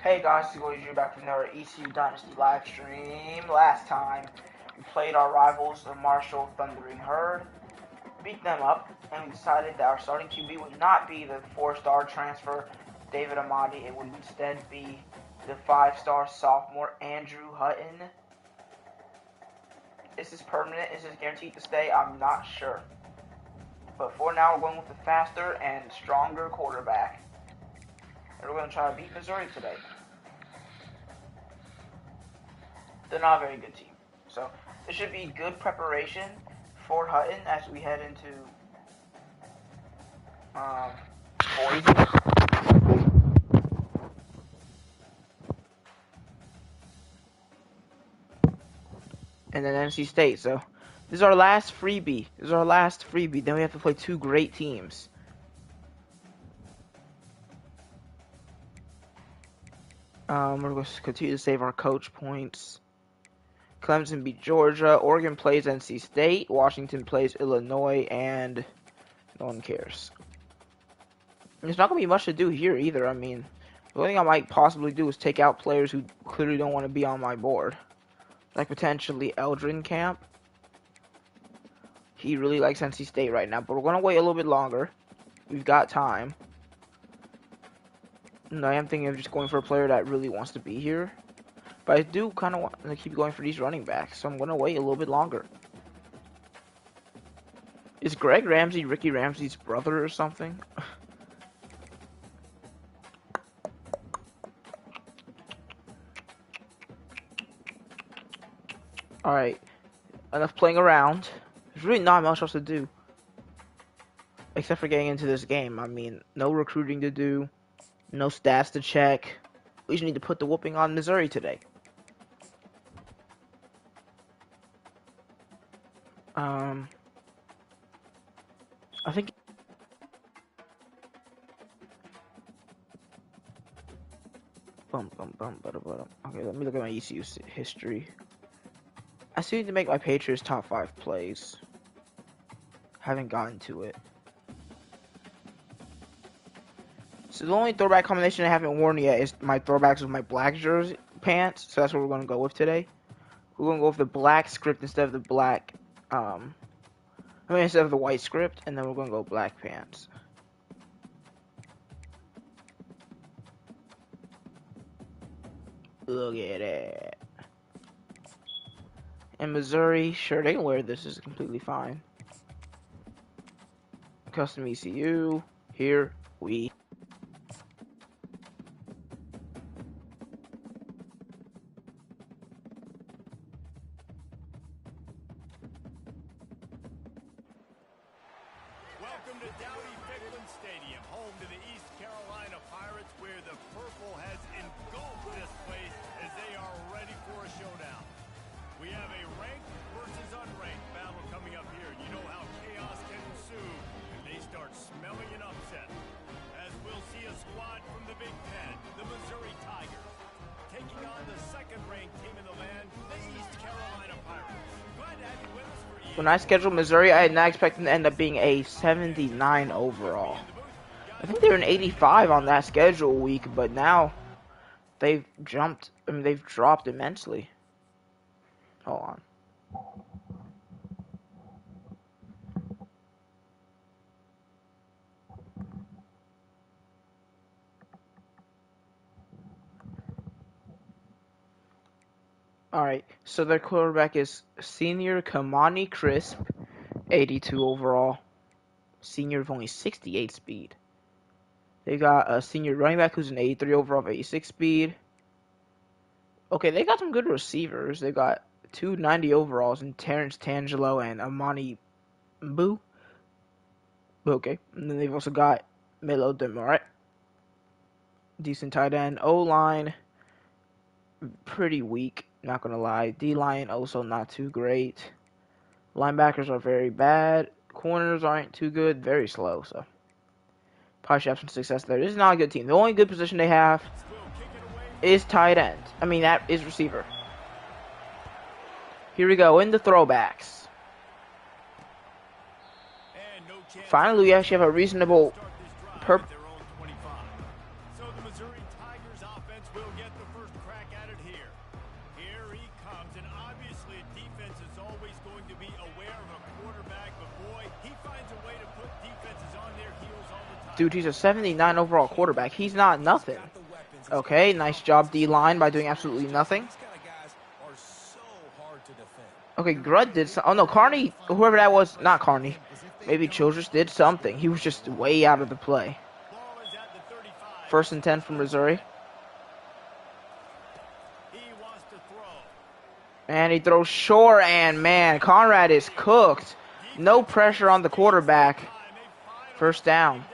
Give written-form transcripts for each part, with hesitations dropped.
Hey guys, it's GoldeeJR back from another ECU Dynasty live stream. Last time, we played our rivals, the Marshall Thundering Herd, beat them up, and we decided that our starting QB would not be the 4-star transfer David Amadi. It would instead be the 5-star sophomore Andrew Hutton. Is this permanent? Is this guaranteed to stay? I'm not sure. But for now, we're going with the faster and stronger quarterback. And we're going to try to beat Missouri today. They're not a very good team. So this should be good preparation for Hutton as we head into Boise. And then NC State. So this is our last freebie. Then we have to play two great teams. We're going to continue to save our coach points. Clemson beat Georgia. Oregon plays NC State. Washington plays Illinois, and no one cares. There's not going to be much to do here either. I mean, the only thing I might possibly do is take out players who clearly don't want to be on my board. Like potentially Eldrin Camp. He really likes NC State right now, but we're going to wait a little bit longer. We've got time. And I am thinking of just going for a player that really wants to be here. But I do kind of want to keep going for these running backs, so I'm going to wait a little bit longer. Is Greg Ramsey Ricky Ramsey's brother or something? Alright, enough playing around. There's really not much else to do. Except for getting into this game. I mean, no recruiting to do. No stats to check. We just need to put the whooping on Missouri today. I think... Okay, let me look at my ECU history. I still need to make my Patriots top 5 plays. Haven't gotten to it. So the only throwback combination I haven't worn yet is my throwbacks with my black jersey pants. So that's what we're going to go with today. We're going to go with the black script instead of the black, instead of the white script, and then we're going to go black pants. Look at that. In Missouri, sure, they can wear this. This is completely fine. Custom ECU. Here we Welcome to Dowdy-Ficklen Stadium, home to the East Carolina Pirates, where the purple has engulfed this place as they are ready for a showdown. We have a ranked versus unranked battle coming up here. You know how chaos can ensue if they start smelling an upset. As we'll see a squad from the Big Ten, the Missouri Tigers, taking on the second-ranked team in the land, the East Carolina Pirates. Glad to have you with us for ECU. When I scheduled Missouri, I did not expect them to end up being a 79 overall. I think they were an 85 on that schedule week, but now they've jumped. I mean, they've dropped immensely. Hold on. Alright, so their quarterback is senior Kamani Crisp, 82 overall. Senior with only 68 speed. They got a senior running back who's an 83 overall, 86 speed. Okay, they got some good receivers. They got 290 overalls in Terrence Tangelo and Amani Boo. Okay, and then they've also got Milo Demoret. Decent tight end. O-line, pretty weak, not gonna lie. D-line also not too great. Linebackers are very bad. Corners aren't too good, very slow, so probably should have some success there. This is not a good team. The only good position they have is tight end. I mean, that is receiver. Here we go, in the throwbacks. Finally, we actually have a reasonable Missouri Tigers offense will get the first crack at it here. Here he comes, and obviously a defense is always going to be aware of a quarterback, but boy, he finds a way to put defenses on their heels all the time. Dude, he's a 79 overall quarterback. He's not nothing. Okay, nice job D-line by doing absolutely nothing. Okay, Grudd did some. Oh no, Carney, whoever that was, not Carney. Maybe Childress did something. He was just way out of the play. 1st and 10 from Missouri. And he throws short, and man, Conrad is cooked. No pressure on the quarterback. 1st down.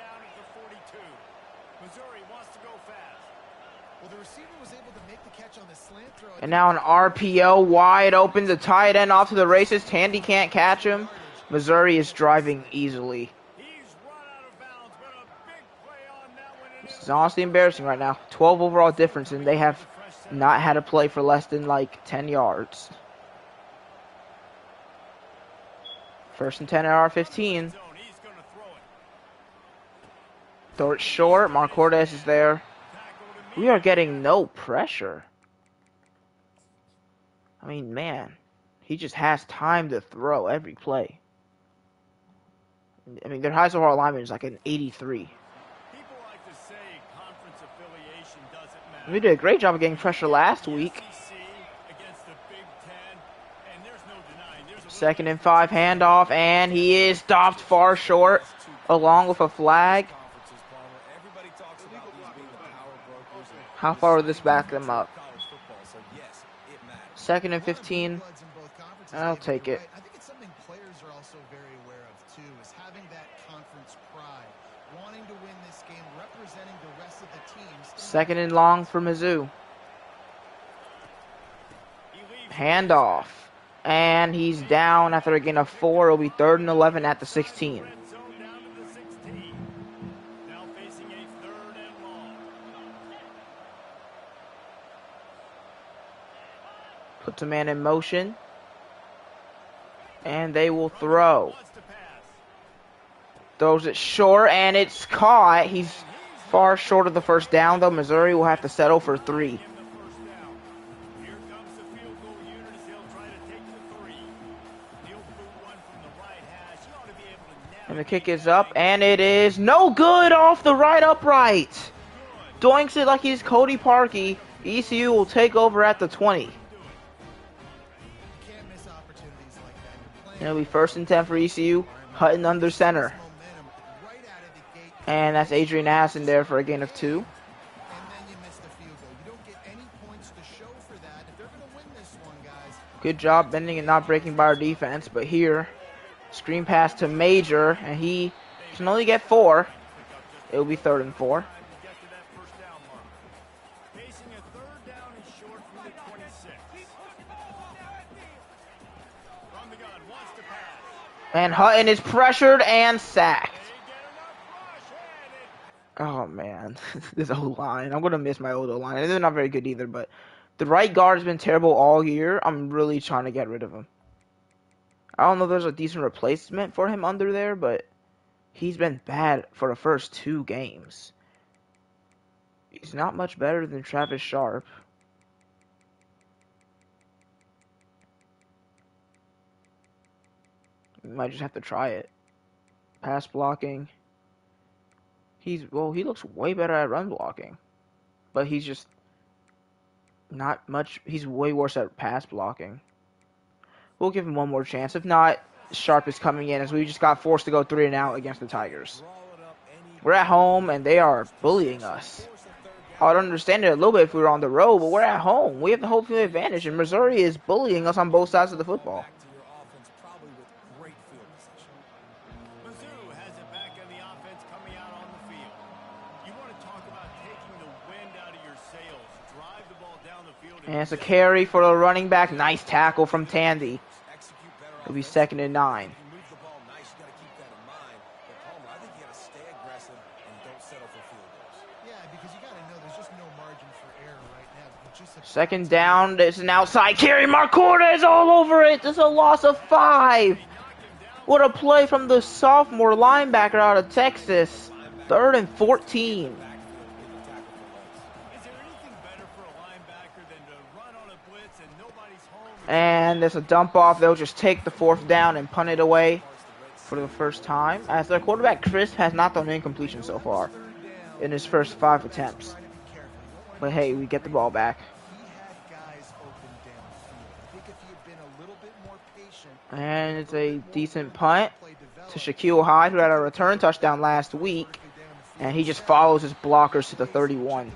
And now an RPO wide open. The tight end off to the races. Tandy can't catch him. Missouri is driving easily. This is honestly embarrassing right now. 12 overall difference, and they have not had a play for less than like 10 yards. 1st and 10 at our 15. Throw it short. Mark Cortez is there. We are getting no pressure. I mean, man, he just has time to throw every play. I mean, their highest overall alignment is like an 83. We did a great job of getting pressure last week. 2nd and 5 handoff, and he is stopped far short, along with a flag. How far will this back them up? 2nd and 15. I'll take it. I think it's something players are also very aware of too, is having that conference pride, wanting to win this game, representing the rest of the teams. 2nd and long for Mizzou. Handoff. And he's down after a gain of 4. It'll be 3rd and 11 at the 16. Puts a man in motion. And they will throw. Throws it short, and it's caught. He's far short of the 1st down, though. Missouri will have to settle for 3. And the kick is up, and it is no good off the right upright. Doinks it like he's Cody Parkey. ECU will take over at the 20. It'll be 1st and 10 for ECU. Hutton under center. And that's Adrian Addison there for a gain of 2. Good job bending and not breaking by our defense. But here, screen pass to Major, and he can only get 4. It'll be 3rd and 4. And Hutton is pressured and sacked. Oh, man. This O-line. I'm going to miss my old O-line. They're not very good either, but the right guard has been terrible all year. I'm really trying to get rid of him. I don't know if there's a decent replacement for him under there, but he's been bad for the first 2 games. He's not much better than Travis Sharp. We might just have to try it. Pass blocking. He looks way better at run blocking. But he's just not much. He's way worse at pass blocking. We'll give him one more chance. If not, Sharp is coming in as we just got forced to go 3 and out against the Tigers. We're at home and they are bullying us. I would understand it a little bit if we were on the road, but we're at home. We have the home field advantage, and Missouri is bullying us on both sides of the football. And it's a carry for the running back. Nice tackle from Tandy. It'll be 2nd and 9. Second down. It's an outside carry. Mark Cortez all over it. It's a loss of 5. What a play from the sophomore linebacker out of Texas. 3rd and 14. and there's a dump off. They'll just take the 4th down and punt it away for the first time, as their quarterback Crisp has not thrown an incompletion so far in his first 5 attempts. But hey, we get the ball back. And it's a decent punt to Shaquille Hyde, who had a return touchdown last week, and he just follows his blockers to the 31.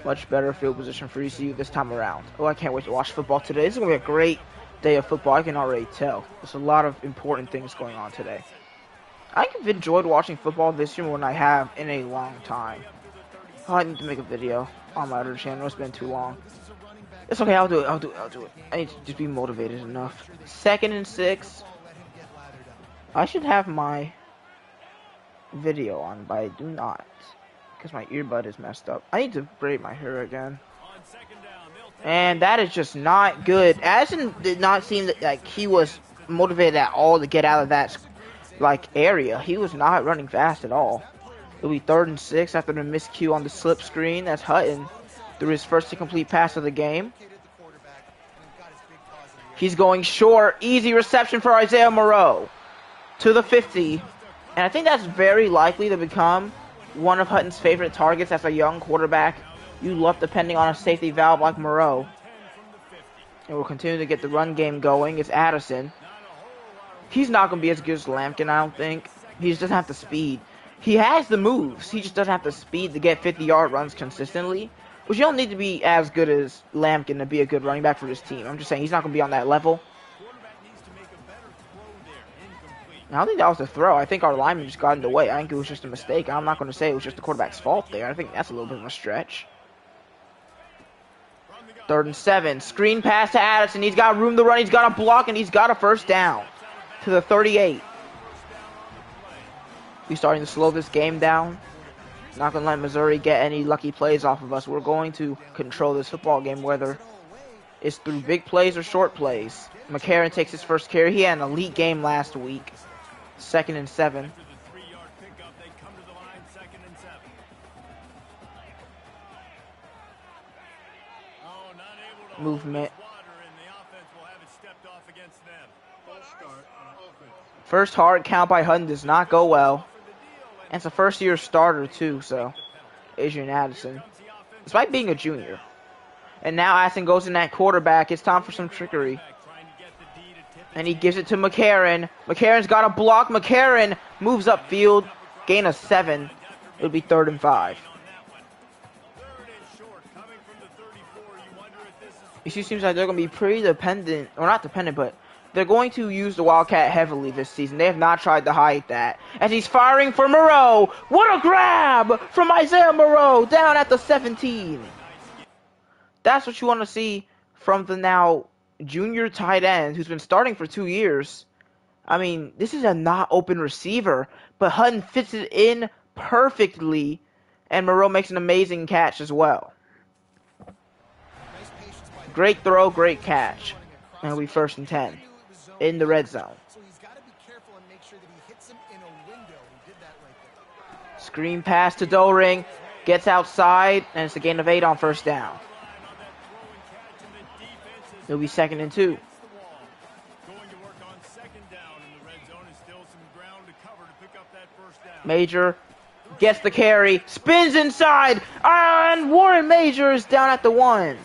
Much better field position for ECU this time around. Oh, I can't wait to watch football today. This is going to be a great day of football. I can already tell. There's a lot of important things going on today. I've enjoyed watching football this year more than I have in a long time. Oh, I need to make a video on my other channel. It's been too long. It's okay. I'll do it. I need to just be motivated enough. 2nd and 6. I should have my video on, but I do not, because my earbud is messed up. I need to braid my hair again. And that is just not good. Addison did not seem like he was motivated at all to get out of that area. He was not running fast at all. It'll be 3rd and 6 after the miscue on the slip screen. That's Hutton threw his first incomplete pass of the game. He's going short. Easy reception for Isaiah Moreau to the 50. And I think that's very likely to become one of Hutton's favorite targets as a young quarterback. You love depending on a safety valve like Moreau. And we'll continue to get the run game going. It's Addison. He's not going to be as good as Lampkin, I don't think. He just doesn't have the speed. He has the moves. He just doesn't have the speed to get 50-yard runs consistently. Which you don't need to be as good as Lampkin to be a good running back for this team. I'm just saying he's not going to be on that level. I don't think that was a throw. I think our lineman just got in the way. I think it was just a mistake. I'm not going to say it was just the quarterback's fault there. I think that's a little bit of a stretch. 3rd and 7. Screen pass to Addison. He's got room to run. He's got a block, and he's got a 1st down to the 38. We're starting to slow this game down. Not going to let Missouri get any lucky plays off of us. We're going to control this football game, whether it's through big plays or short plays. McCarron takes his first carry. He had an elite game last week. 2nd and 7. Movement. First hard count by Hutton does not go well. And it's a first-year starter, too, so Adrian Addison, despite being a junior. And now Addison goes in that quarterback. It's time for some trickery. And he gives it to McCarron. McCarron's got a block. McCarron moves upfield. Gain of 7. It would be 3rd and 5. It seems like they're going to be pretty dependent, or not dependent, but they're going to use the Wildcat heavily this season. They have not tried to hide that. As he's firing for Moreau. What a grab from Isaiah Moreau down at the 17. That's what you want to see from the now junior tight end who's been starting for 2 years. I mean, this is a not open receiver, but Hutton fits it in perfectly, and Moreau makes an amazing catch as well. Great throw, great catch. And it'll be 1st and 10 in the red zone. Screen pass to Doring. Gets outside, and it's a gain of 8 on 1st down. It'll be 2nd and 2. Major gets the carry, spins inside, and Warren Major is down at the 1.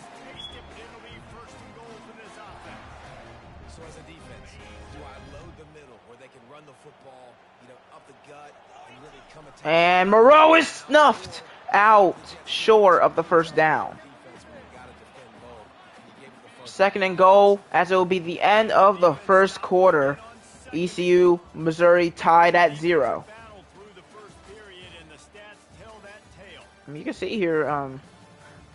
And Moreau is snuffed out short of the 1st down. 2nd and goal, as it will be the end of the 1st quarter. ECU, Missouri tied at 0. I mean, you can see here,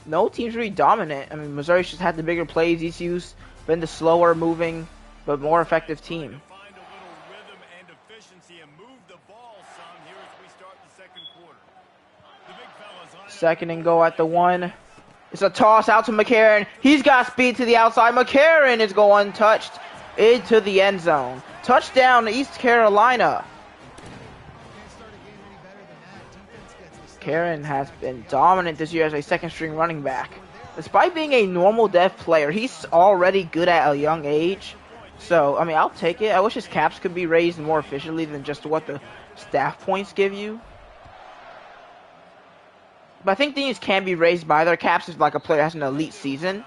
no team's really dominant. I mean, Missouri's just had the bigger plays. ECU's been the slower moving, but more effective team. 2nd and goal at the 1. It's a toss out to McCarron. He's got speed to the outside. McCarron is going untouched into the end zone. Touchdown to East Carolina. Karen has been dominant this year as a 2nd string running back. Despite being a normal dev player, he's already good at a young age. So, I mean, I'll take it. I wish his caps could be raised more efficiently than just what the staff points give you. But I think things can be raised by their caps if like a player has an elite season.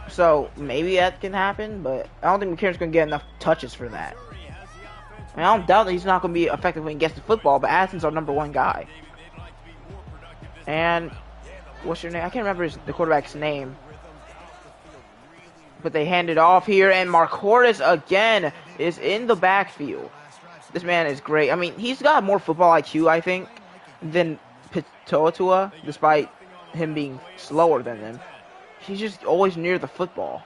So maybe that can happen, but I don't think McCarron's going to get enough touches for that. I mean, I don't doubt that he's not going to be effective when he gets the football, but Addison's our #1 guy. And what's your name? I can't remember the quarterback's name. But they hand it off here, and Marquardt again is in the backfield. This man is great. I mean, he's got more football IQ, I think, than Pitotua, despite him being slower than him. He's just always near the football.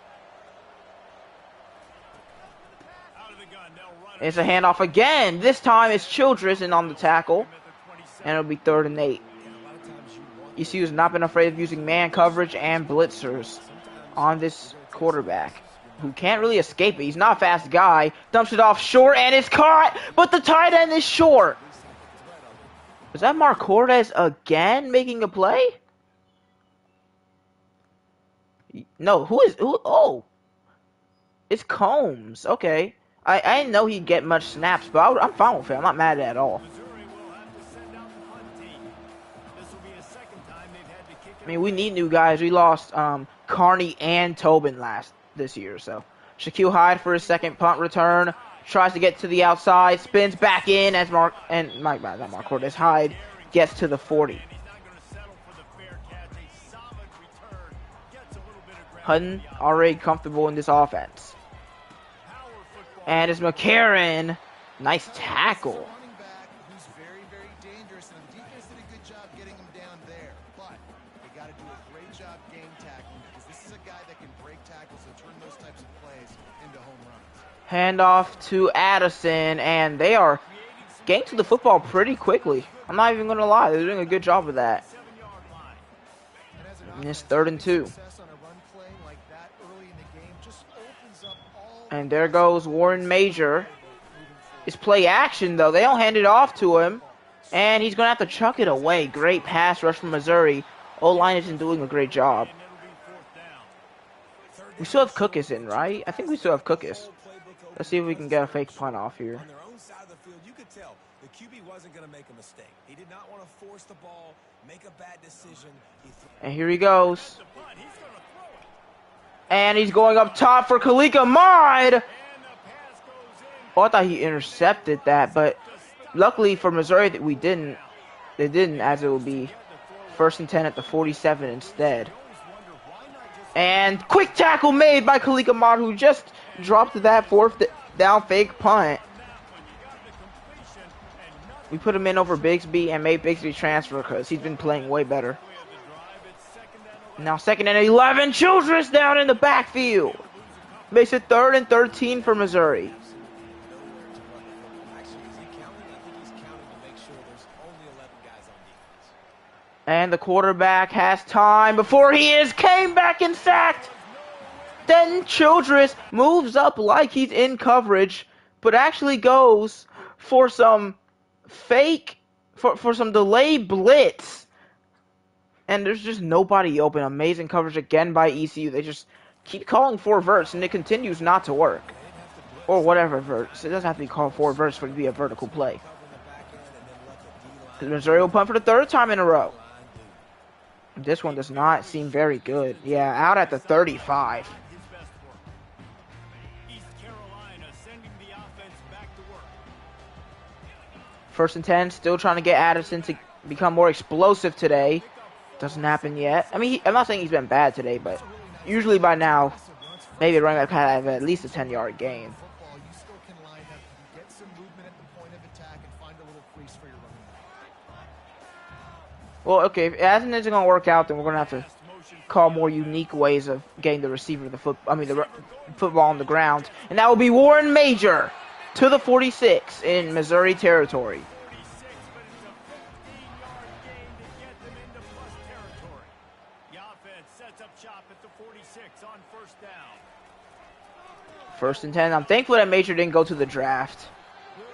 It's a handoff again. This time it's Childress in on the tackle, and it'll be 3rd and 8. ECU has not been afraid of using man coverage and blitzers on this quarterback, who can't really escape it. He's not a fast guy. Dumps it off short, and it's caught, but the tight end is short. Is that Marquardt again making a play? No, who? Oh, it's Combs. Okay. I didn't know he'd get much snaps, but I'm fine with it. I'm not mad at it at all. I mean, we need new guys. We lost Carney and Tobin this year, so Shaquille Hyde for his second punt return. Tries to get to the outside, spins back in as Marquardt, Hyde gets to the 40. Hutton already comfortable in this offense. And it's McCarron. Nice tackle. Who's very, very dangerous, and the defense did a good job getting him down there. But they got to do a great job game tackling, because this is a guy that can break tackles and turn those types of plays into home runs. Handoff to Addison, and they are getting to the football pretty quickly. I'm not even going to lie. They're doing a good job of that. And it's 3rd and 2. And there goes Warren Major. It's play action, though. They don't hand it off to him. And he's going to have to chuck it away. Great pass rush from Missouri. O-line isn't doing a great job. We still have Cookus in, right? I think we still have Cookus. Let's see if we can get a fake punt off here. On their own side of the field, you could tell the QB wasn't going to make a mistake. He did not want to force the ball, make a bad decision. And here he goes. And he's going up top for Khalika Ahmad. Oh, I thought he intercepted that, but luckily for Missouri that we didn't. They didn't, as it would be 1st and 10 at the 47 instead. And quick tackle made by Khalika Ahmad, who just dropped that 4th down fake punt. We put him in over Bigsby and made Bigsby transfer because he's been playing way better. Now 2nd and 11, Childress down in the backfield. Makes it 3rd and 13 for Missouri. And the quarterback has time before came back and sacked. Then Childress moves up like he's in coverage, but actually goes for some for some delay blitz. And there's just nobody open. Amazing coverage again by ECU. They just keep calling 4 verts, and it continues not to work. Or whatever verts. It doesn't have to be called 4 verts for it to be a vertical play. Missouri will punt for the 3rd time in a row. This one does not seem very good. Yeah, out at the 35. First and 10, still trying to get Addison to become more explosive today. Doesn't happen yet. I mean, I'm not saying he's been bad today, but usually by now, maybe running back had have at least a 10-yard gain. Well, okay, if Addison isn't going to work out, then we're going to have to call more unique ways of getting the receiver the football on the ground. And that will be Warren Major to the 46 in Missouri territory. First and 10. I'm thankful that Major didn't go to the draft.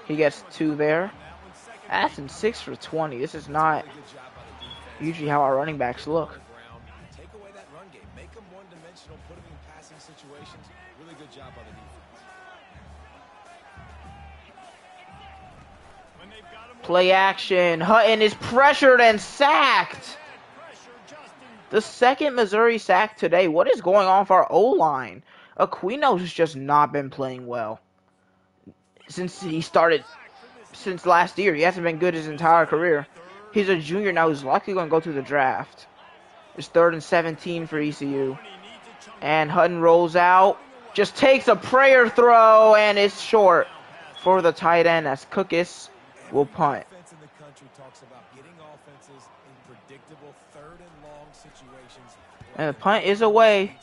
He gets 2 there. Addison 6 for 20. This is not usually how our running backs look. Take away that run situations. Really good job by the defense. Play action. Hutton is pressured and sacked. The second Missouri sack today. What is going on for our O-line? Aquino's just not been playing well. Since last year. He hasn't been good his entire career. He's a junior now who's likely going to go to the draft. It's 3rd and 17 for ECU. And Hutton rolls out. Just takes a prayer throw and it's short for the tight end as Cookis will punt. Defense in the country talks about getting offenses in predictable 3rd and long situations. And the punt is away.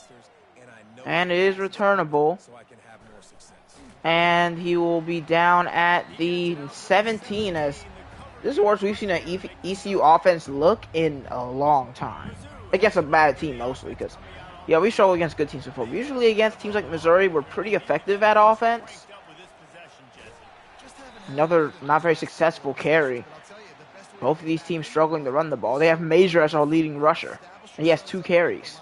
And it is returnable. So I can have more success. And he will be down at the 17 as this is the worst we've seen an ECU offense look in a long time. Against a bad team mostly because, yeah, we struggle against good teams before. But usually against teams like Missouri, we're pretty effective at offense. Another not very successful carry. Both of these teams struggling to run the ball. They have Major as our leading rusher. And he has 2 carries.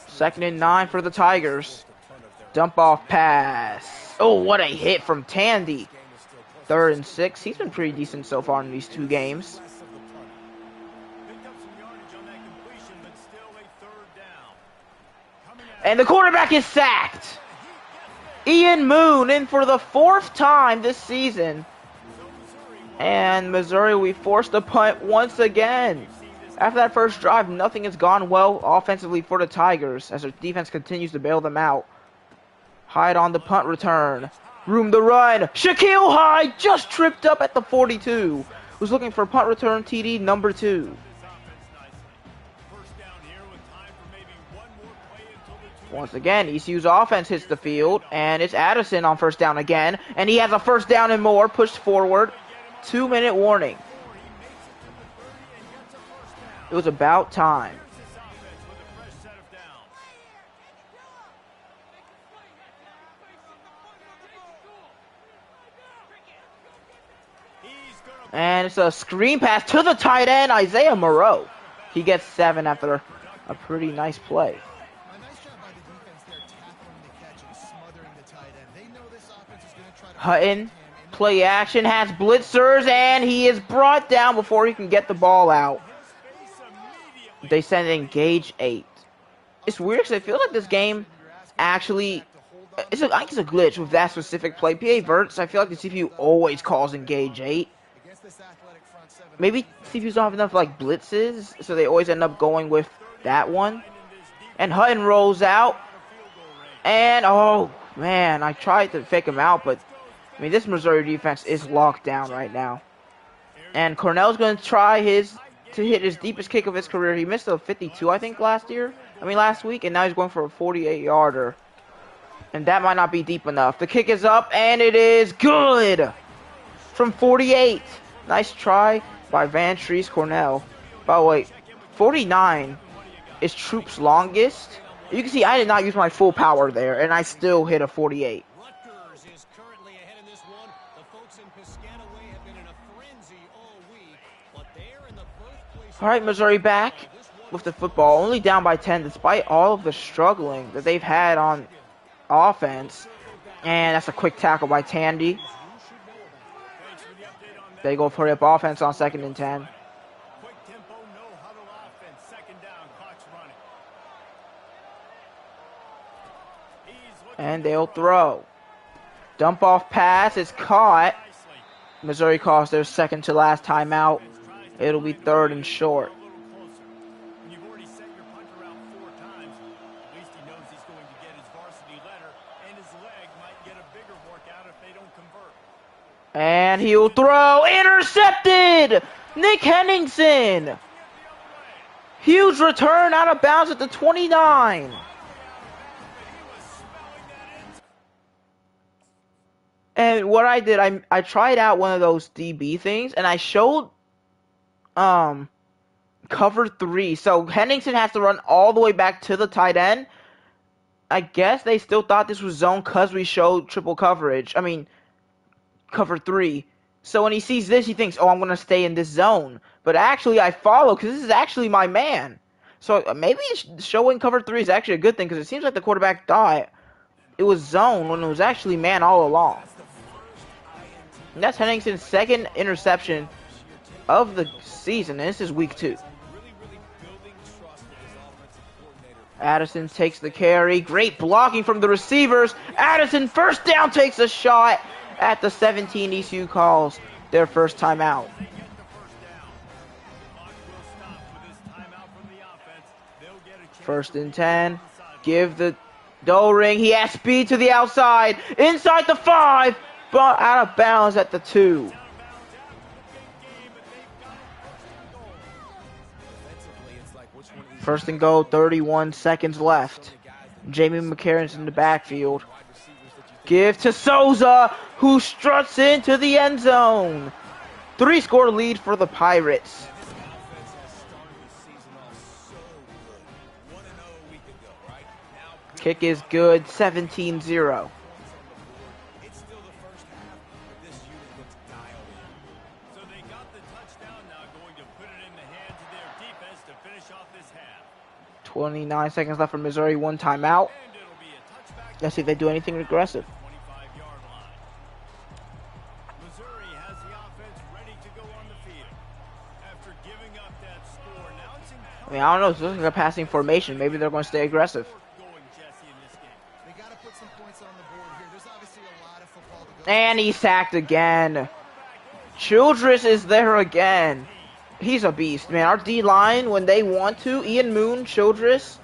2nd and 9 for the Tigers. Dump off pass. Oh, what a hit from Tandy. 3rd and 6. He's been pretty decent so far in these 2 games. And the quarterback is sacked. Ian Moon in for the 4th time this season. And Missouri, we forced a punt once again. After that first drive, nothing has gone well offensively for the Tigers as their defense continues to bail them out. Hyde on the punt return. Room to run. Shaquille Hyde just tripped up at the 42. Was looking for punt return TD number 2. Once again, ECU's offense hits the field, and it's Addison on 1st down again, and he has a 1st down and more, pushed forward. 2-minute warning. It was about time. And it's a screen pass to the tight end, Isaiah Moreau. He gets 7 after a pretty nice play. Hutton, play action, has blitzers, and he is brought down before he can get the ball out. They send engage 8. It's weird because I feel like this game actually, I think it's a glitch with that specific play. PA Verts, I feel like the CPU always calls engage 8. Maybe CPUs don't have enough like blitzes, so they always end up going with that one. And Hutton rolls out. And, oh, man, I tried to fake him out, but, I mean, this Missouri defense is locked down right now. And Cornell's going to try to hit his deepest kick of his career. He missed a 52, I think, last week, and now he's going for a 48-yarder. And that might not be deep enough. The kick is up, and it is good! From 48. Nice try by Van Treese Cornell. By the way, 49 is Troop's longest. You can see I did not use my full power there, and I still hit a 48. All right, Missouri back with the football, only down by 10 despite all of the struggling that they've had on offense. And that's a quick tackle by Tandy. They go for hurry-up offense on 2nd and 10. And they'll throw. Dump off pass is caught. Missouri calls their 2nd to last timeout. It'll be 3rd and short. And he'll throw. Intercepted! Nick Henningsen! Huge return out of bounds at the 29. And what I did, I tried out one of those DB things, and I showed cover 3. So Henningsen has to run all the way back to the tight end. I guess they still thought this was zone because we showed triple coverage. I mean, cover 3. So when he sees this, he thinks, oh, I'm going to stay in this zone. But actually, I follow because this is actually my man. So maybe showing cover 3 is actually a good thing because it seems like the quarterback thought it was zone when it was actually man all along. And that's Henningson's second interception of the season, and this is week 2. Addison takes the carry. Great blocking from the receivers. Addison, first down, takes a shot at the 17. ECU calls their first timeout. First and 10. Give the dough ring. He has speed to the outside. Inside the 5. But out of bounds at the 2. First and goal, 31 seconds left. Jamie McCarron's in the backfield. Give to Souza, who struts into the end zone. 3-score lead for the Pirates. Kick is good, 17-0. So they got the touchdown, now going to put it in the hands of their defense to finish off this half. 29 seconds left for Missouri, 1 timeout. And it'll be a touchback. Let's see if they do anything aggressive. 25-yard line. Missouri has the offense ready to go on the field. After giving up that score, now it's I mean, I don't know, it's looking like a passing formation. Maybe they're going to stay aggressive. going, Jesse, in this game. They got to put some points on the board here. There's obviously a lot of football to go. And he's sacked again. Childress is there again. He's a beast, man. Our D-line, when they want to, Ian Moon, Childress,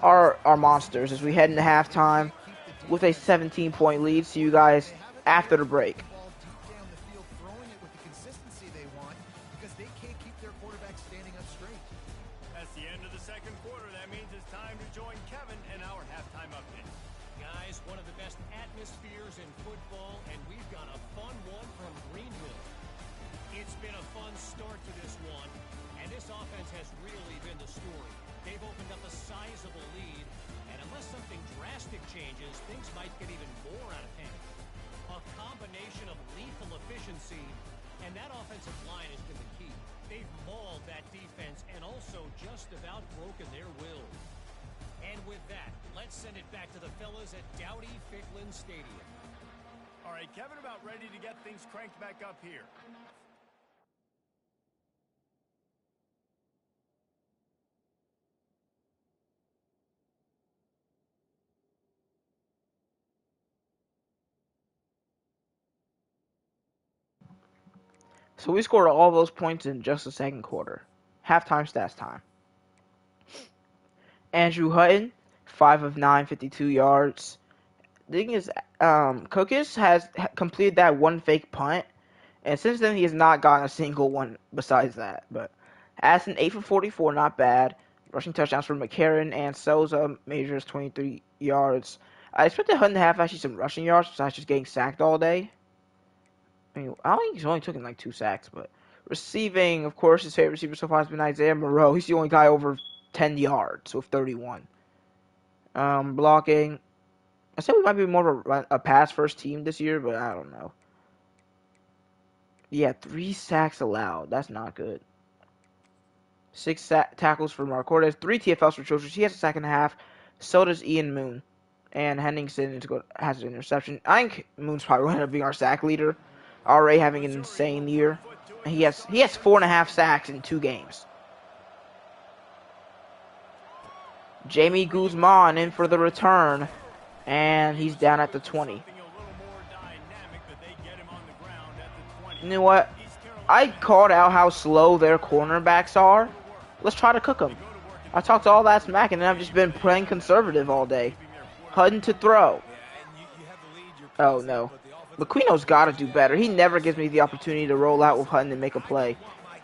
are monsters as we head into halftime with a 17-point lead. See you guys after the break. Ball deep down the field, throwing it with the consistency they want because they can't keep their quarterback standing up straight. That's the end of the second quarter. That means it's time to join Kevin in our halftime update. Guys, one of the best atmospheres in football, and we've got a fun one from Greenville. It's been a fun start to this one, and this offense has really been the story. They've opened up a sizable lead, and unless something drastic changes, things might get even more out of hand. A combination of lethal efficiency, and that offensive line has been the key. They've mauled that defense and also just about broken their will. And with that, let's send it back to the fellas at Dowdy-Ficklin Stadium. All right, Kevin, about ready to get things cranked back up here. So we scored all those points in just the second quarter. Halftime stats time. Andrew Hutton, 5 of 9, 52 yards. The thing is, Cookus has completed that one fake punt, and since then he has not gotten a single one besides that. But Addison, 8 for 44, not bad. Rushing touchdowns for McCarron and Souza, measures 23 yards. I expected Hutton to have actually some rushing yards besides just getting sacked all day. I mean, I don't think he's only taken like 2 sacks, but receiving, of course, his favorite receiver so far has been Isaiah Moreau. He's the only guy over 10 yards with 31. Blocking. I said we might be more of a pass first team this year, but I don't know. Yeah, 3 sacks allowed. That's not good. 6 tackles for Mark Cortez. 3 TFLs for Childress. He has a sack and a half. So does Ian Moon. And Henningsen has an interception. I think Moon's probably going to end up being our sack leader. RA having an insane year. He has 4.5 sacks in 2 games. Jamie Guzman in for the return. And he's down at the 20. You know what? I called out how slow their cornerbacks are. Let's try to cook them. I talked all that smack, and then I've just been playing conservative all day. Hutton to throw. Oh, no. Aquino's got to do better. He never gives me the opportunity to roll out with Hutton and make a play. I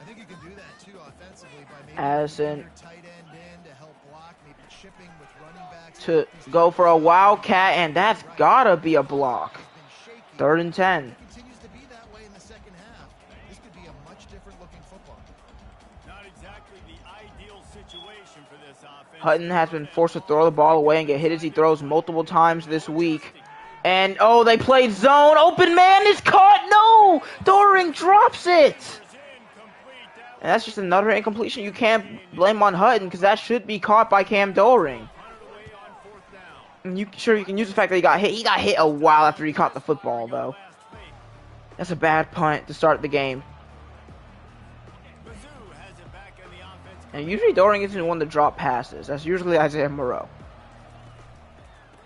think you can do that too offensively by maybe Addison your tight end in to help block, maybe chipping with running backs. to go for a wildcat, and that's got to be a block. 3rd and 10. It continues to be that way in the second half. This could be a much different looking football. Not exactly the ideal situation for this offense. Hutton has been forced to throw the ball away and get hit as he throws multiple times this week. And, oh, they played zone. Open man is caught. No! Doring drops it. And that's just another incompletion. You can't blame on Hutton because that should be caught by Cam Doring. And you can use the fact that he got hit. He got hit a while after he caught the football, though. That's a bad punt to start the game. And usually Doring isn't the one to drop passes. That's usually Isaiah Moreau.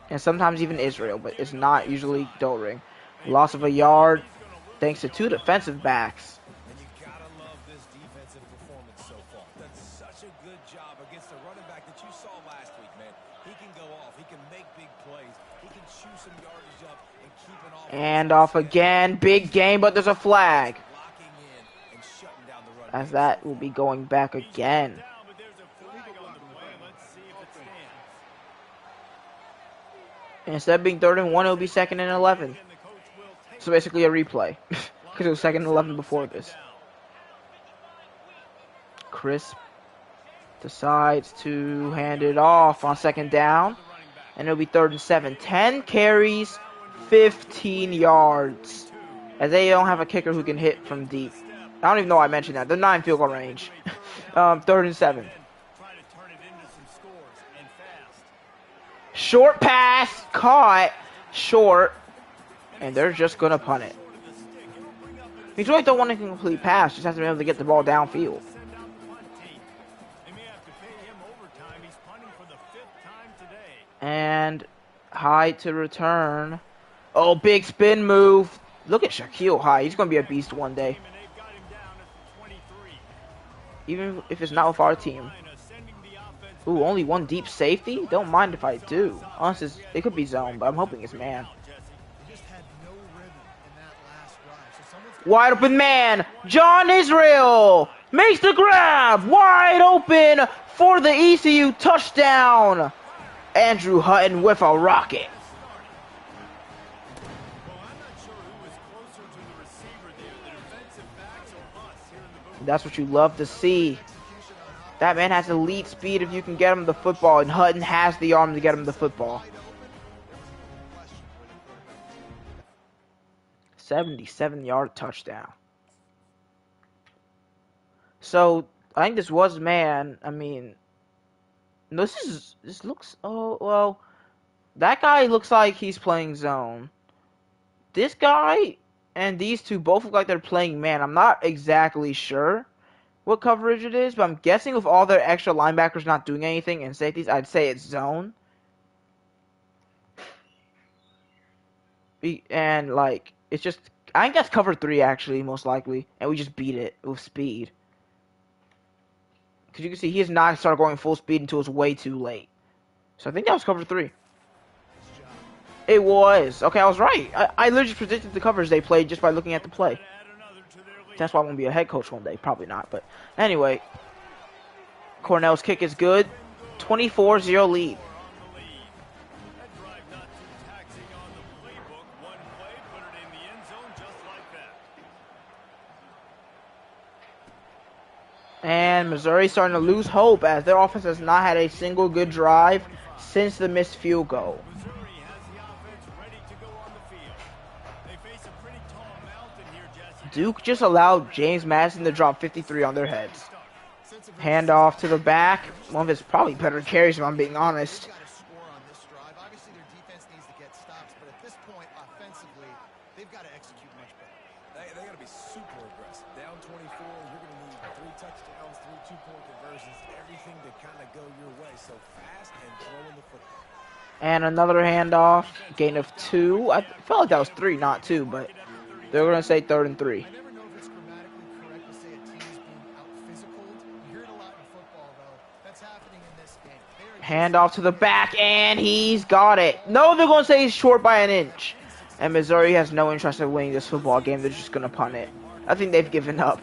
And sometimes even Israel, but it's not usually Doring. Loss of a yard thanks to 2 defensive backs. And you gotta love this defensive performance so far. That's such a good job against the running back that you saw last week, man. He can go off. He can make big plays. He can chew some yardage up and keep it off. And off again. Big game, but there's a flag. Locking in and shutting down the run. As that will be going back again. And instead of being 3rd and 1, it'll be 2nd and 11. So basically a replay. Because it was 2nd and 11 before this. Crisp decides to hand it off on 2nd down. And it'll be 3rd and 7. 10 carries, 15 yards. As they don't have a kicker who can hit from deep. I don't even know why I mentioned that. They're not in field goal range. 3rd and 7. Short pass, caught, short, and they're just going to punt it. He's really don't want a complete pass, just has to be able to get the ball downfield. And Hyde to return. Oh, big spin move. Look at Shaquille Hyde. He's going to be a beast one day. Even if it's not with our team. Ooh, only 1 deep safety? Don't mind if I do. Honestly, it could be zone, but I'm hoping it's man. Wide open man. John Israel makes the grab. Wide open for the ECU touchdown. Andrew Hutton with a rocket. That's what you love to see. That man has elite speed if you can get him the football, and Hutton has the arm to get him the football. 77-yard touchdown. So, I think this was man. I mean, no, this looks, oh, well, that guy looks like he's playing zone. This guy and these two both look like they're playing man. I'm not exactly sure what coverage it is, but I'm guessing with all their extra linebackers not doing anything and safeties, I'd say it's zone. And, like, it's just, I think that's cover 3, actually, most likely, and we just beat it with speed. Because you can see he has not started going full speed until it's way too late. So I think that was cover 3. It was. Okay, I was right. I literally just predicted the covers they played just by looking at the play. That's why I won't be a head coach one day. Probably not. But anyway, Cornell's kick is good. 24-0 lead. And Missouri's starting to lose hope as their offense has not had a single good drive since the missed field goal. Duke just allowed James Madison to drop 53 on their heads. Hand off to the back. One of his probably better carries, if I'm being honest. Obviously, their defense needs to get stops, but at this point, offensively, they've got to execute much better. They got to be super aggressive. Down 24, you're going to need 3 touchdowns, 3 2-point conversions, everything to kind of go your way. So fast and throwing the football. And another handoff. Gain of 2. I felt like that was 3, not 2, but they're going to say 3rd and 3. I never know if it's grammatically correct to say a team is being out-physicaled. You hear it a lot in football, though. That's happening in this game. Hand off to the back, and he's got it. No, they're going to say he's short by an inch. And Missouri has no interest in winning this football game. They're just going to punt it. I think they've given up.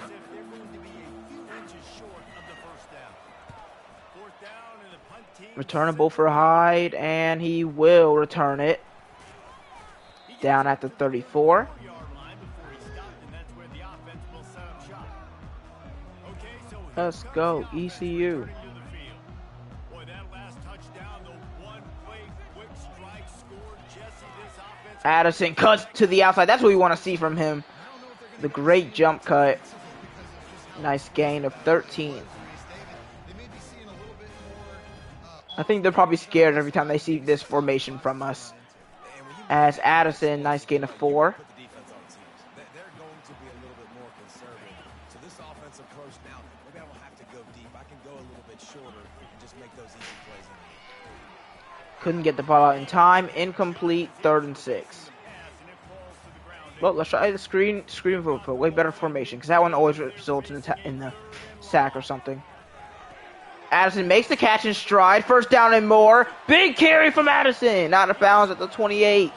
Returnable for Hyde, and he will return it. Down at the 34. Let's go, ECU. Addison cuts to the outside. That's what we want to see from him. The great jump cut. Nice gain of 13. I think they're probably scared every time they see this formation from us. As Addison, nice gain of 4. They're going to be a little bit more conservative. So this offensive approach now, maybe I don't have to go deep. I can go a little bit shorter and just make those easy plays. Couldn't get the ball out in time. Incomplete. 3rd and 6. Well, let's try the screen for way better formation, because that one always results in the sack or something. Addison makes the catch in stride. 1st down and more. Big carry from Addison. Out of bounds at the 28.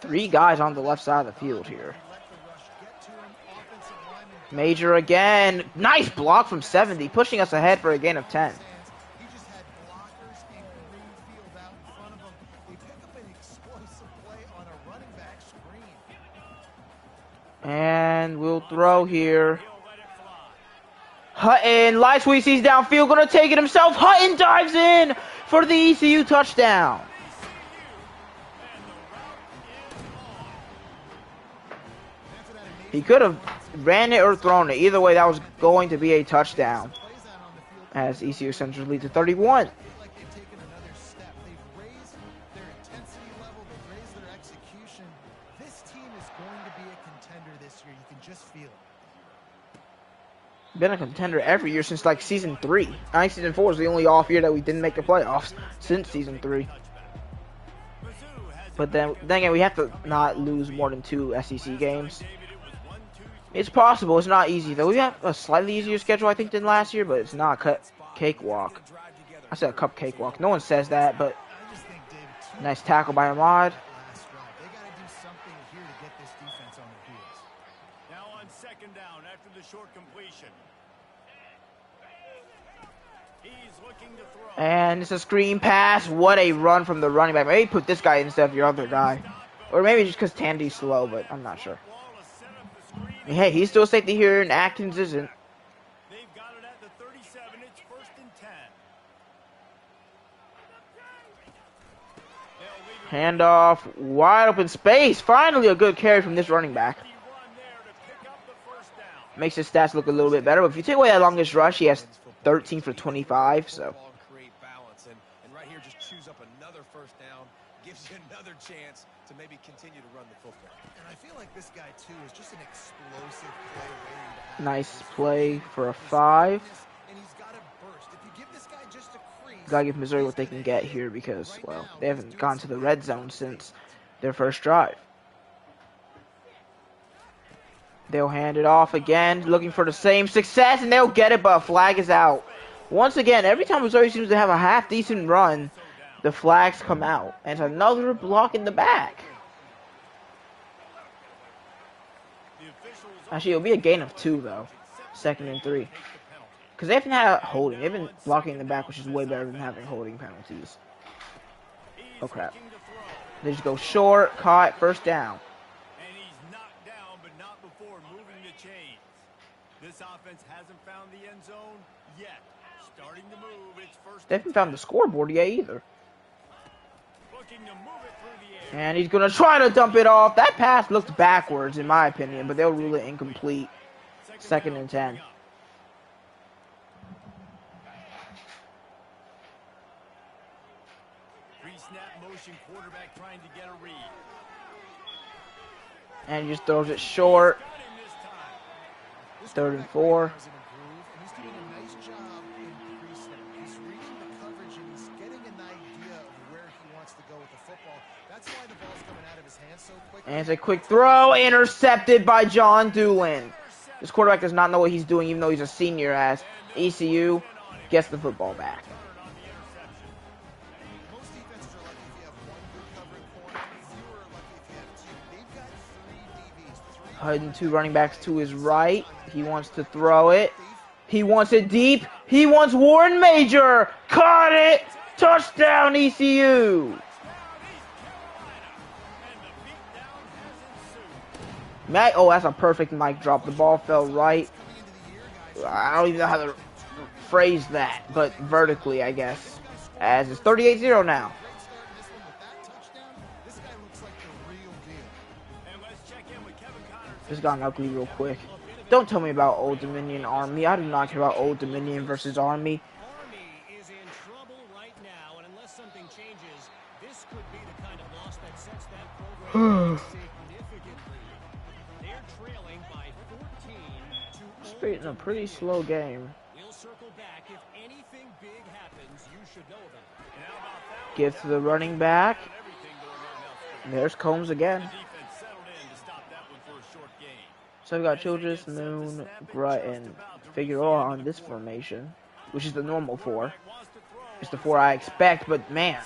Three guys on the left side of the field here. Major again. Nice block from 70, pushing us ahead for a gain of 10. And we'll throw here. Hutton, light sweep, sees downfield, gonna take it himself. Hutton dives in for the ECU touchdown. He could have ran it or thrown it. Either way, that was going to be a touchdown. As ECU Central leads to 31. Been a contender every year since like season 3. I think season 4 is the only off year that we didn't make the playoffs since season 3. But then again, we have to not lose more than 2 SEC games. It's possible. It's not easy though. We have a slightly easier schedule I think than last year, but it's not a cakewalk. I said a cupcake walk. No one says that, but nice tackle by Ahmad. Now on 2nd down after the short completion. And it's a screen pass. What a run from the running back. Maybe put this guy instead of your other guy. Or maybe just because Tandy's slow, but I'm not sure. I mean, hey, he's still safety here, and Atkins isn't. They've got it at the 37. It's 1st and 10. Handoff. Wide open space. Finally a good carry from this running back. Makes his stats look a little bit better. But if you take away that longest rush, he has 13 for 25, so. And right here, just choose up another 1st down, gives you another chance to maybe continue to run the football. And I feel like this guy too is just an explosive play waiting to happen. Nice play for a 5. And he's got to burst. If you give this guy just a crease, Gotta give Missouri what they can get here because, well, they haven't gone to the red zone since their first drive. They'll hand it off again, looking for the same success, and they'll get it, but a flag is out. Once again, every time Missouri seems to have a half-decent run, the flags come out. And it's another block in the back. Actually, it'll be a gain of 2, though. 2nd and 3. Because they haven't had holding. They've been blocking in the back, which is way better than having holding penalties. Oh, crap. They just go short, caught, 1st down. This offense hasn't found the end zone yet. Starting to move. It's 1st. They haven't found the scoreboard yet either. Looking to move it through the air. And he's going to try to dump it off. That pass looked backwards in my opinion, but they'll rule it incomplete. 2nd and 10. Pre-snap motion, quarterback trying to get a read. And he just throws it short. 3rd and 4. he's doing a nice job in pre-snap. He's reading the coverage and he's getting an idea of where he wants to go with the football. That's why the ball's coming out of his hands so quickly. And it's a quick throw, intercepted by John Doolin. This quarterback does not know what he's doing, even though he's a senior, as ECU gets the football back. Most defenses are lucky if you have one good covering corner. Fewer are lucky if you have 2. They've got 3 DBs. Hutton, 2 running backs to his right. He wants to throw it. He wants it deep. He wants Warren Major. Caught it. Touchdown, ECU. Oh, that's a perfect mic drop. The ball fell right. I don't even know how to phrase that, but vertically, I guess. As it's 38-0 now. Just got ugly real quick. Don't tell me about Old Dominion Army. I do not care about Old Dominion versus Army. Army is in trouble right now, and unless something changes, this could be the kind of loss that sets that program back significantly. They're trailing by 14 to It's been a pretty slow game. We'll circle back. If anything big happens, you should know about it. Give to the running back. There's Combs again. So we got Childress, Moon, Grutt, and Figueroa on this formation, which is the normal 4. It's the 4 I expect, but man,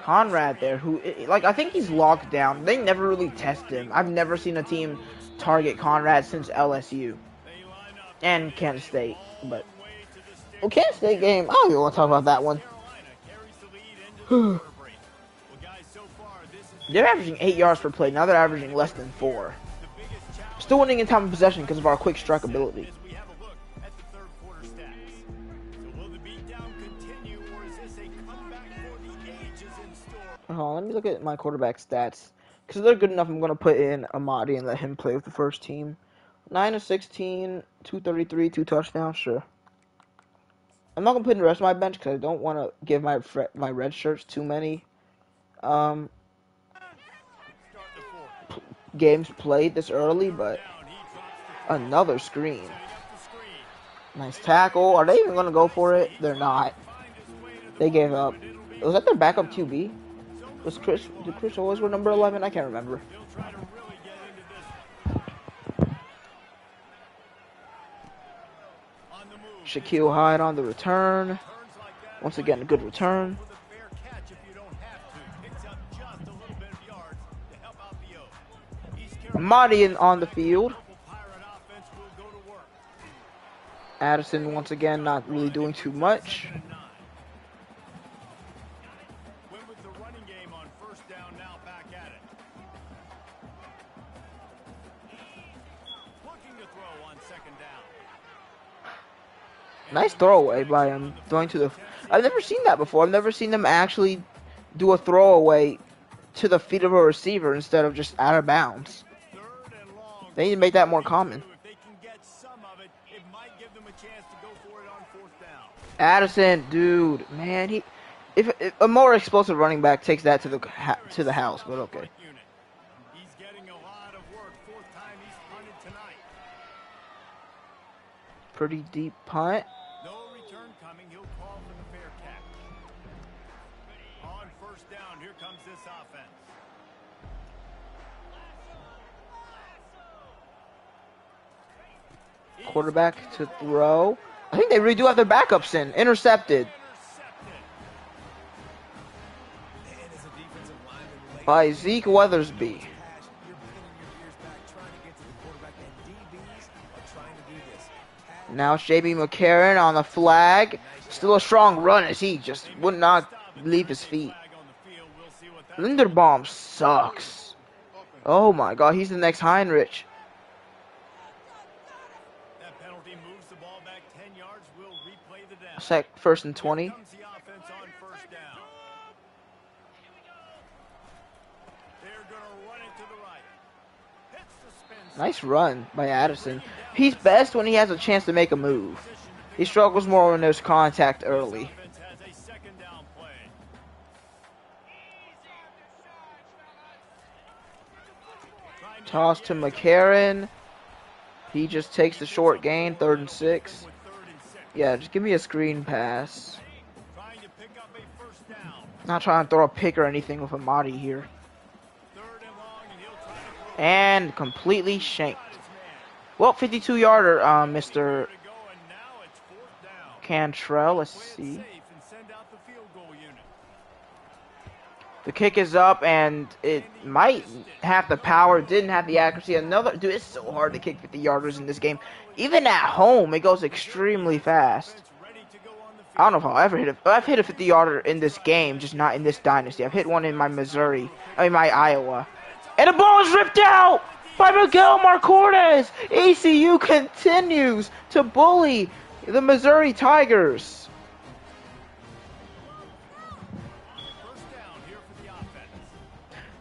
Conrad there, who, like, I think he's locked down. They never really test him. I've never seen a team target Conrad since LSU and Kansas State, but well, Kansas State game, I don't even want to talk about that one. They're averaging 8 yards per play. Now they're averaging less than 4. Still winning in time of possession because of our quick strike ability. Hold on, let me look at my quarterback stats. Because they're good enough, I'm going to put in Amadi and let him play with the first team. 9 of 16, 233, 2 touchdowns, sure. I'm not going to put in the rest of my bench because I don't want to give my red shirts too many games played this early, but another screen. Nice tackle. Are they even going to go for it? They're not. They gave up. Was that their backup QB? Did Chris always wear number 11? I can't remember. Shaquille Hyde on the return. Once again, a good return. Amadi on the field. Addison once again not really doing too much. Nice throwaway by him, throwing to the... I've never seen that before. I've never seen them actually do a throwaway to the feet of a receiver instead of just out of bounds. They need to make that more common. Addison, dude, man, if a more explosive running back takes that to the house, but okay. Pretty deep punt. No return coming. He'll call for the fair catch. On first down, here comes this offense. Quarterback to throw. I think they really do have their backups in. Intercepted. By Zeke Weathersby. Now J.B. McCarron on the flag. Still a strong run as he just would not leave his feet. Linderbaum sucks. Oh my god, he's the next Heinrich. First and 20. Nice run by Addison. He's best when he has a chance to make a move. He struggles more when there's contact early. Toss to McCarron. He just takes the short gain, 3rd and 6. Yeah, just give me a screen pass. Not trying to throw a pick or anything with Amadi here. And completely shanked. Well, 52-yarder, Mr. Cantrell. Let's see. The kick is up, and it might have the power. Didn't have the accuracy. Dude, it's so hard to kick 50-yarders in this game. Even at home, it goes extremely fast. I don't know if I'll ever hit it. I've hit a 50-yarder in this game, just not in this dynasty. I've hit one in my my Iowa. And the ball is ripped out by Miguel Marcordes. ECU continues to bully the Missouri Tigers.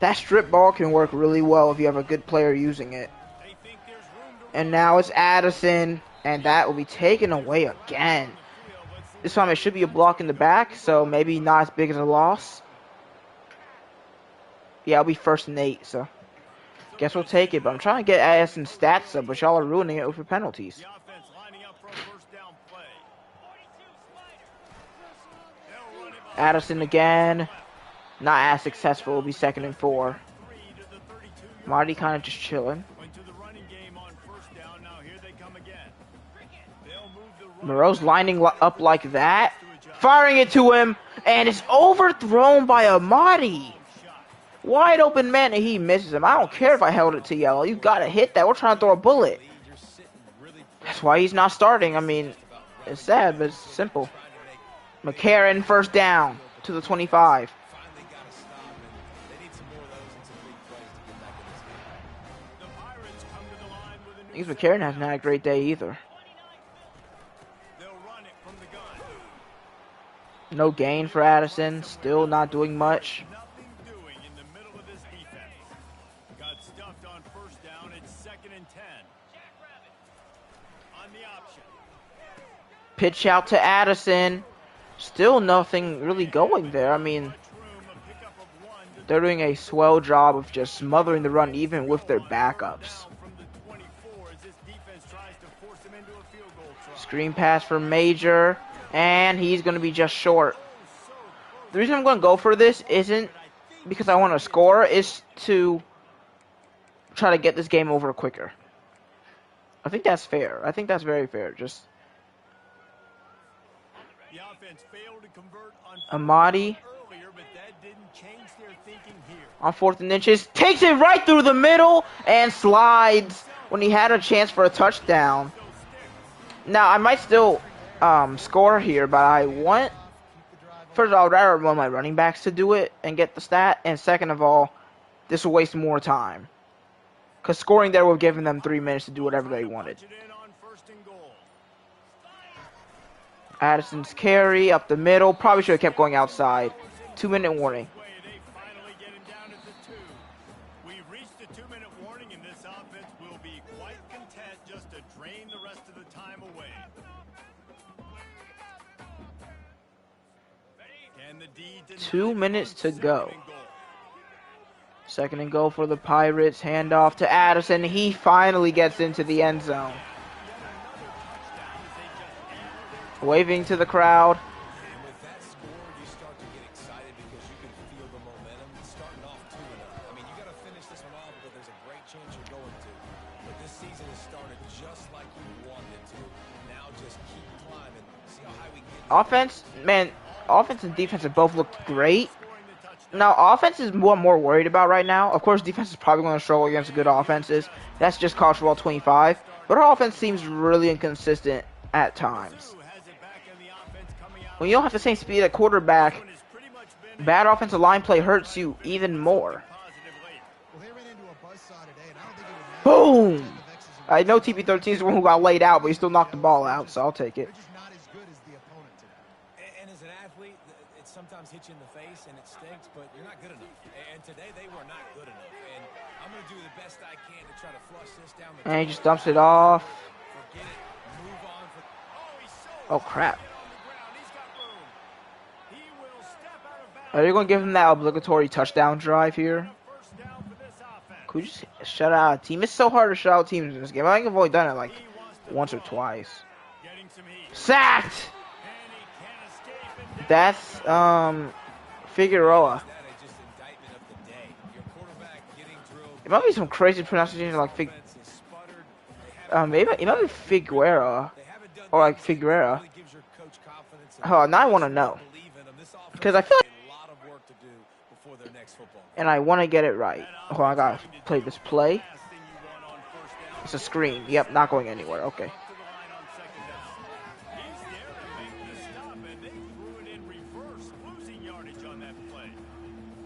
That strip ball can work really well if you have a good player using it. And now it's Addison, and that will be taken away again. This time it should be a block in the back, so maybe not as big as a loss. Yeah, I'll be 1st and 8, so guess we'll take it. But I'm trying to get Addison stats up, but y'all are ruining it with penalties. Addison again. Not as successful. Will be 2nd and 4. Marty kind of just chilling. Moreau's lining up like that. Firing it to him. And it's overthrown by Amadi. Wide open man and he misses him. I don't care if I held it to yellow. You got to hit that. We're trying to throw a bullet. That's why he's not starting. I mean, it's sad, but it's simple. McCarron 1st down to the 25. I think McCarron hasn't had a great day either. No gain for Addison. Still not doing much. Pitch out to Addison. Still nothing really going there. I mean, they're doing a swell job of just smothering the run even with their backups. Screen pass for Major, and he's going to be just short. The reason I'm going to go for this isn't because I want to score, it's to try to get this game over quicker. I think that's fair. I think that's very fair. Just Amadi on 4th and inches takes it right through the middle and slides when he had a chance for a touchdown. Now I might still score here, but I want, first of all, I'd rather want my running backs to do it and get the stat, and second of all, this will waste more time because scoring there would have given them 3 minutes to do whatever they wanted. Addison's carry up the middle. Probably should have kept going outside. 2-minute warning. We've reached the 2-minute warning, and this offense will be quite content just to drain the rest of the time away. Can the D 2 minutes to go. 2nd and goal for the Pirates. Handoff to Addison. He finally gets into the end zone. Waving to the crowd. And with that score, you start to get excited because you can feel the momentum starting off 2-0. I mean, you got to finish this one off, but there's a great chance you're going to. But this season has started just like you wanted it to. Now just keep climbing. See how high we get. Offense, man, offense and defense have both looked great. Now, offense is what I'm more worried about right now. Of course, defense is probably going to struggle against good offenses. That's just college football 25. But our offense seems really inconsistent at times. When you don't have the same speed at quarterback, bad offensive line play hurts you even more. Boom! I know TP13 is the one who got laid out, but he still knocked the ball out, so I'll take it. And as an athlete, it sometimes hits you in the face and it stinks, but you're not good enough. And today they were not good enough. And I'm going to do the best I can to try to flush this down the And he just dumps it off. Forget it. Move on. Oh, crap. Are they going to give him that obligatory touchdown drive here? Could we just shut out a team? It's so hard to shut out teams in this game. I think I've only done it like once or twice. Sacked! That's, Figueroa. It might be some crazy pronunciation like maybe it might be Figueroa. Or like Figueroa. Oh, now I want to know. Because I feel like, and I want to get it right. Hold on, I gotta play this play. It's a screen. Yep, not going anywhere. Okay.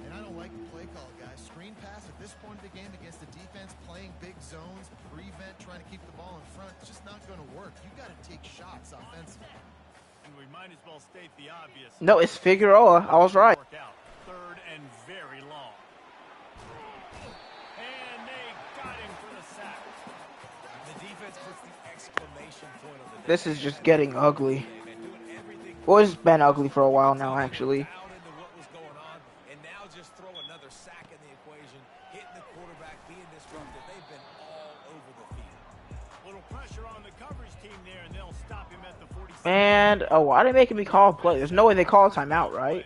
And I don't like the play call, guys. Screen pass at this point of the game against the defense, playing big zones, prevent, trying to keep the ball in front. It's just not going to work. You got to take shots offensively. We might as well state the obvious. No, it's Figueroa. I was right. 3rd and very long. And they got him for the sack. The defense This is just getting ugly. Well, it's been ugly for a while now, actually. Into what was going on, and now just throw another sack in the equation, hitting the quarterback, being disruptive. They've been all over the field. Little pressure on the coverage team there, and they'll stop him at the 46. And, oh, why are they making me call a play? There's no way they call a timeout, right?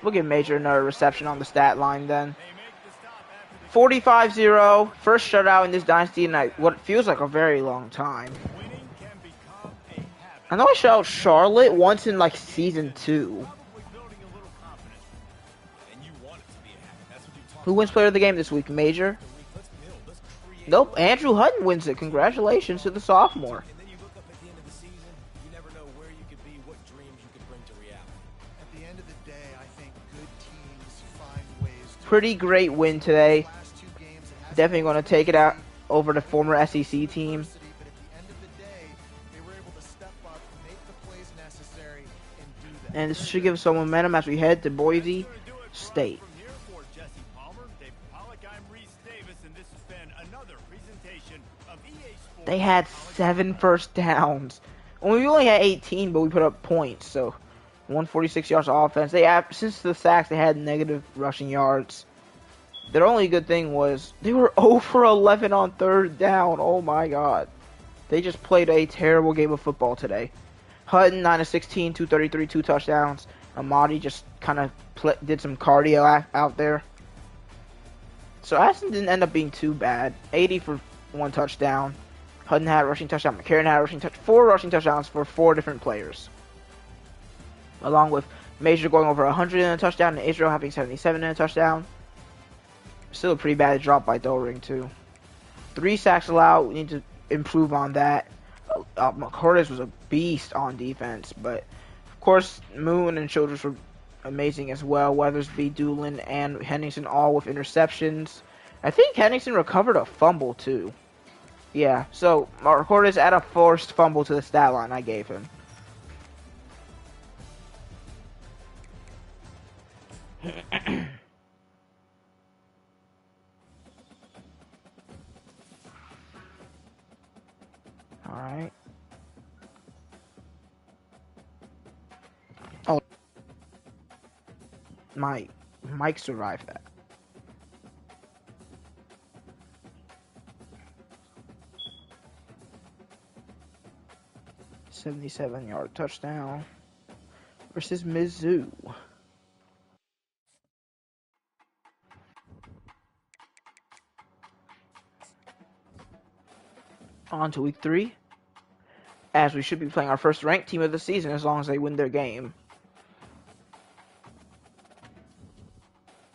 We'll give Major another reception on the stat line then. 45-0, first shutout in this dynasty in what feels like a very long time. I know I shut out Charlotte once in like season 2. Who wins player of the game this week? Major? Nope, Andrew Hutton wins it. Congratulations to the sophomore. Pretty great win today. Definitely going to take it out over the former SEC team. And this should give us some momentum as we head to Boise State. They had 7 first downs. Well, we only had 18, but we put up points, so 146 yards of offense. Since the sacks, they had negative rushing yards. Their only good thing was they were 0 for 11 on third down. Oh my god. They just played a terrible game of football today. Hutton, 9 of 16, 233, 2 touchdowns. Amadi just kind of did some cardio out there. So Aston didn't end up being too bad. 80 for 1 touchdown. Hutton had a rushing touchdown. McCarron had a rushing 4 rushing touchdowns for 4 different players. Along with Major going over 100 in a touchdown and Israel having 77 in a touchdown. Still a pretty bad drop by Doring too. 3 sacks allowed. We need to improve on that. Cordes was a beast on defense, but of course Moon and Childress were amazing as well. Weathersby, Doolin, and Henningsen all with interceptions. I think Henningsen recovered a fumble too. Yeah, so Cordes add a forced fumble to the stat line I gave him. Alright. Oh. My mic survived that. $77-yard touchdown versus Mizzou. On to week 3, as we should be playing our first ranked team of the season as long as they win their game.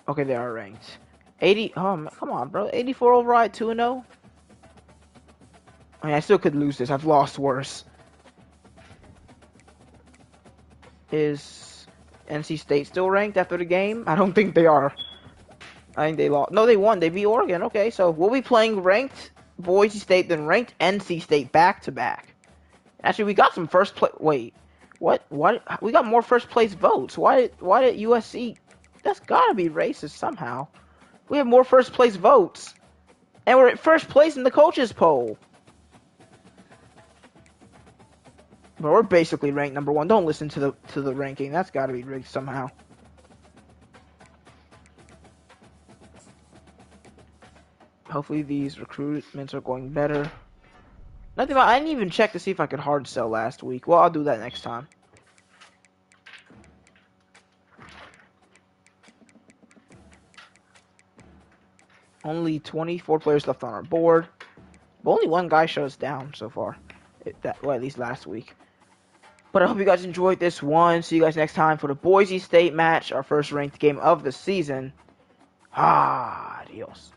Okay, they are ranked. 80. Oh, come on, bro. 84 overall, 2-0. I mean, I still could lose this. I've lost worse. Is NC State still ranked after the game? I don't think they are. I think they lost. No, they won. They beat Oregon. Okay, so we'll be playing ranked Boise State, then ranked NC State back to back. Actually, we got some first place. Wait, what? We got more first place votes. Why did USC? That's gotta be racist somehow. We have more first place votes, and we're at first place in the coaches poll. But we're basically ranked number 1. Don't listen to the ranking. That's gotta be rigged somehow. Hopefully these recruitments are going better. Nothing about, I didn't even check to see if I could hard sell last week. Well, I'll do that next time. Only 24 players left on our board. But only 1 guy shut us down so far. Well, at least last week. But I hope you guys enjoyed this one. See you guys next time for the Boise State match, our first ranked game of the season. Adios.